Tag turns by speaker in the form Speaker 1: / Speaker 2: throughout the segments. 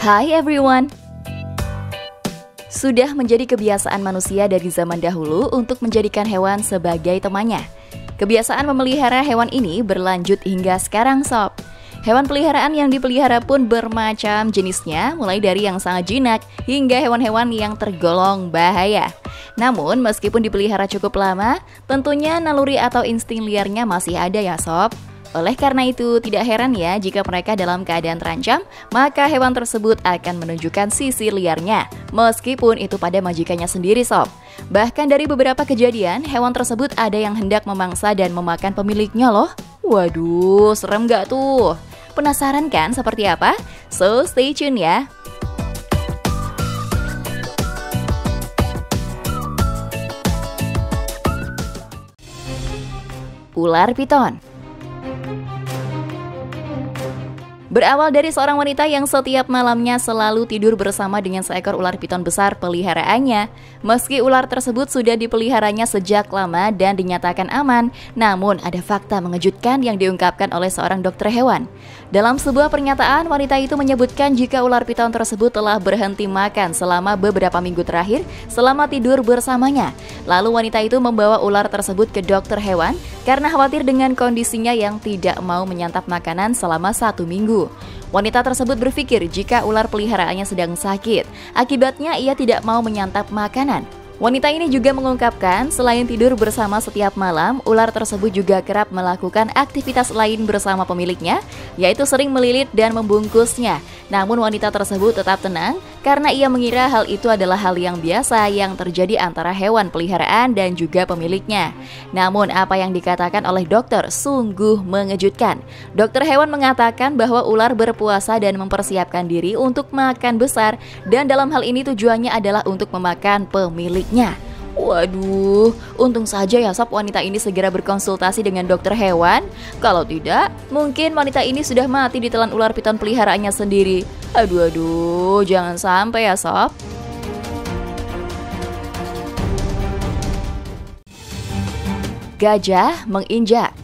Speaker 1: Hai everyone. Sudah menjadi kebiasaan manusia dari zaman dahulu untuk menjadikan hewan sebagai temannya. Kebiasaan memelihara hewan ini berlanjut hingga sekarang sob. Hewan peliharaan yang dipelihara pun bermacam jenisnya, mulai dari yang sangat jinak hingga hewan-hewan yang tergolong bahaya. Namun meskipun dipelihara cukup lama, tentunya naluri atau insting liarnya masih ada ya sob. Oleh karena itu, tidak heran ya jika mereka dalam keadaan terancam, maka hewan tersebut akan menunjukkan sisi liarnya, meskipun itu pada majikannya sendiri sob. Bahkan dari beberapa kejadian, hewan tersebut ada yang hendak memangsa dan memakan pemiliknya loh. Waduh, serem gak tuh? Penasaran kan seperti apa? So, stay tune ya! Ular piton. Berawal dari seorang wanita yang setiap malamnya selalu tidur bersama dengan seekor ular piton besar peliharaannya. Meski ular tersebut sudah dipeliharanya sejak lama dan dinyatakan aman, namun ada fakta mengejutkan yang diungkapkan oleh seorang dokter hewan. Dalam sebuah pernyataan, wanita itu menyebutkan jika ular piton tersebut telah berhenti makan selama beberapa minggu terakhir selama tidur bersamanya. Lalu wanita itu membawa ular tersebut ke dokter hewan karena khawatir dengan kondisinya yang tidak mau menyantap makanan selama 1 minggu. Wanita tersebut berpikir jika ular peliharaannya sedang sakit, akibatnya ia tidak mau menyantap makanan. Wanita ini juga mengungkapkan selain tidur bersama setiap malam, ular tersebut juga kerap melakukan aktivitas lain bersama pemiliknya, yaitu sering melilit dan membungkusnya. Namun wanita tersebut tetap tenang karena ia mengira hal itu adalah hal yang biasa yang terjadi antara hewan peliharaan dan juga pemiliknya. Namun apa yang dikatakan oleh dokter sungguh mengejutkan. Dokter hewan mengatakan bahwa ular berpuasa dan mempersiapkan diri untuk makan besar, dan dalam hal ini tujuannya adalah untuk memakan pemiliknya. Waduh, untung saja ya sob wanita ini segera berkonsultasi dengan dokter hewan. Kalau tidak, mungkin wanita ini sudah mati ditelan ular piton peliharaannya sendiri. Aduh, jangan sampai ya sob. Gajah menginjak.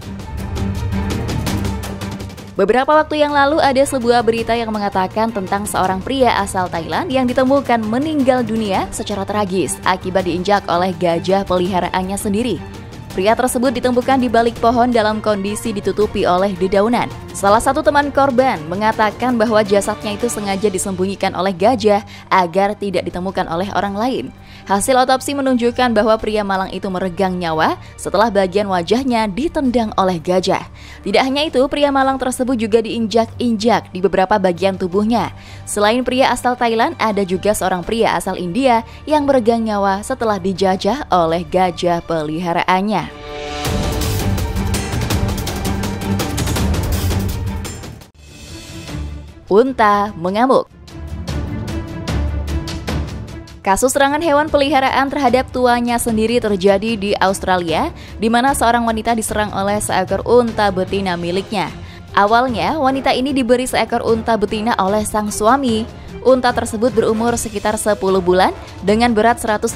Speaker 1: Beberapa waktu yang lalu ada sebuah berita yang mengatakan tentang seorang pria asal Thailand yang ditemukan meninggal dunia secara tragis akibat diinjak oleh gajah peliharaannya sendiri. Pria tersebut ditemukan di balik pohon dalam kondisi ditutupi oleh dedaunan. Salah satu teman korban mengatakan bahwa jasadnya itu sengaja disembunyikan oleh gajah agar tidak ditemukan oleh orang lain. Hasil otopsi menunjukkan bahwa pria malang itu meregang nyawa setelah bagian wajahnya ditendang oleh gajah. Tidak hanya itu, pria malang tersebut juga diinjak-injak di beberapa bagian tubuhnya. Selain pria asal Thailand, ada juga seorang pria asal India yang meregang nyawa setelah dijajah oleh gajah peliharaannya. Unta mengamuk. Kasus serangan hewan peliharaan terhadap tuannya sendiri terjadi di Australia, di mana seorang wanita diserang oleh seekor unta betina miliknya. Awalnya, wanita ini diberi seekor unta betina oleh sang suami. Unta tersebut berumur sekitar 10 bulan dengan berat 150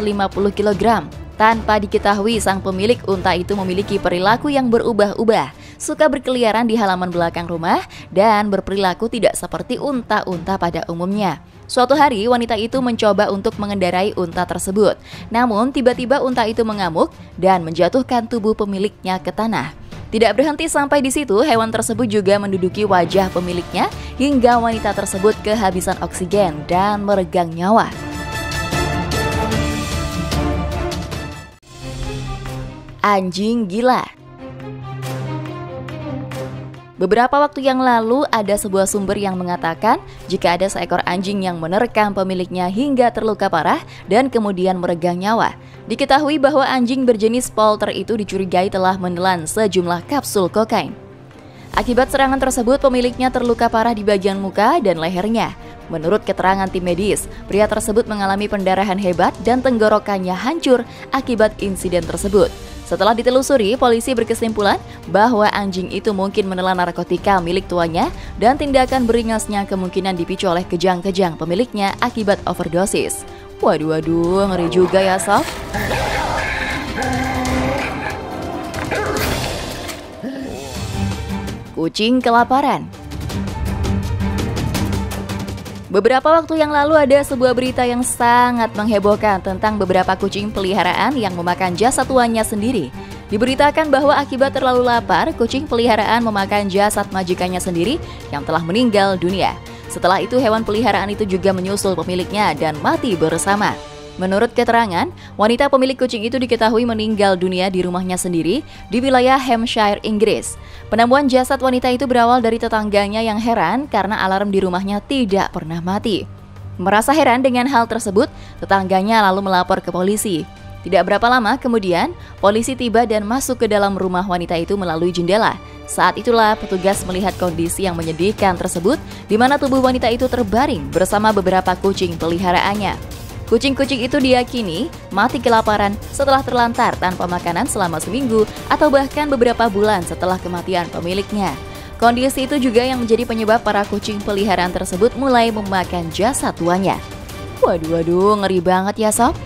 Speaker 1: kg. Tanpa diketahui, sang pemilik unta itu memiliki perilaku yang berubah-ubah, suka berkeliaran di halaman belakang rumah, dan berperilaku tidak seperti unta-unta pada umumnya. Suatu hari, wanita itu mencoba untuk mengendarai unta tersebut. Namun, tiba-tiba unta itu mengamuk dan menjatuhkan tubuh pemiliknya ke tanah. Tidak berhenti sampai di situ, hewan tersebut juga menduduki wajah pemiliknya hingga wanita tersebut kehabisan oksigen dan meregang nyawa. Anjing gila. Beberapa waktu yang lalu ada sebuah sumber yang mengatakan jika ada seekor anjing yang menerkam pemiliknya hingga terluka parah dan kemudian meregang nyawa. Diketahui bahwa anjing berjenis polter itu dicurigai telah menelan sejumlah kapsul kokain. Akibat serangan tersebut, pemiliknya terluka parah di bagian muka dan lehernya. Menurut keterangan tim medis, pria tersebut mengalami pendarahan hebat dan tenggorokannya hancur akibat insiden tersebut. Setelah ditelusuri, polisi berkesimpulan bahwa anjing itu mungkin menelan narkotika milik tuannya dan tindakan beringasnya kemungkinan dipicu oleh kejang-kejang pemiliknya akibat overdosis. Waduh, ngeri juga ya sob. Kucing kelaparan. Beberapa waktu yang lalu ada sebuah berita yang sangat menghebohkan tentang beberapa kucing peliharaan yang memakan jasad tuannya sendiri. Diberitakan bahwa akibat terlalu lapar, kucing peliharaan memakan jasad majikannya sendiri yang telah meninggal dunia. Setelah itu hewan peliharaan itu juga menyusul pemiliknya dan mati bersama. Menurut keterangan, wanita pemilik kucing itu diketahui meninggal dunia di rumahnya sendiri di wilayah Hampshire, Inggris. Penemuan jasad wanita itu berawal dari tetangganya yang heran karena alarm di rumahnya tidak pernah mati. Merasa heran dengan hal tersebut, tetangganya lalu melapor ke polisi. Tidak berapa lama kemudian, polisi tiba dan masuk ke dalam rumah wanita itu melalui jendela. Saat itulah petugas melihat kondisi yang menyedihkan tersebut, di mana tubuh wanita itu terbaring bersama beberapa kucing peliharaannya. Kucing-kucing itu diyakini mati kelaparan setelah terlantar tanpa makanan selama seminggu atau bahkan beberapa bulan setelah kematian pemiliknya. Kondisi itu juga yang menjadi penyebab para kucing peliharaan tersebut mulai memakan jasad tuannya. Waduh, ngeri banget ya sob.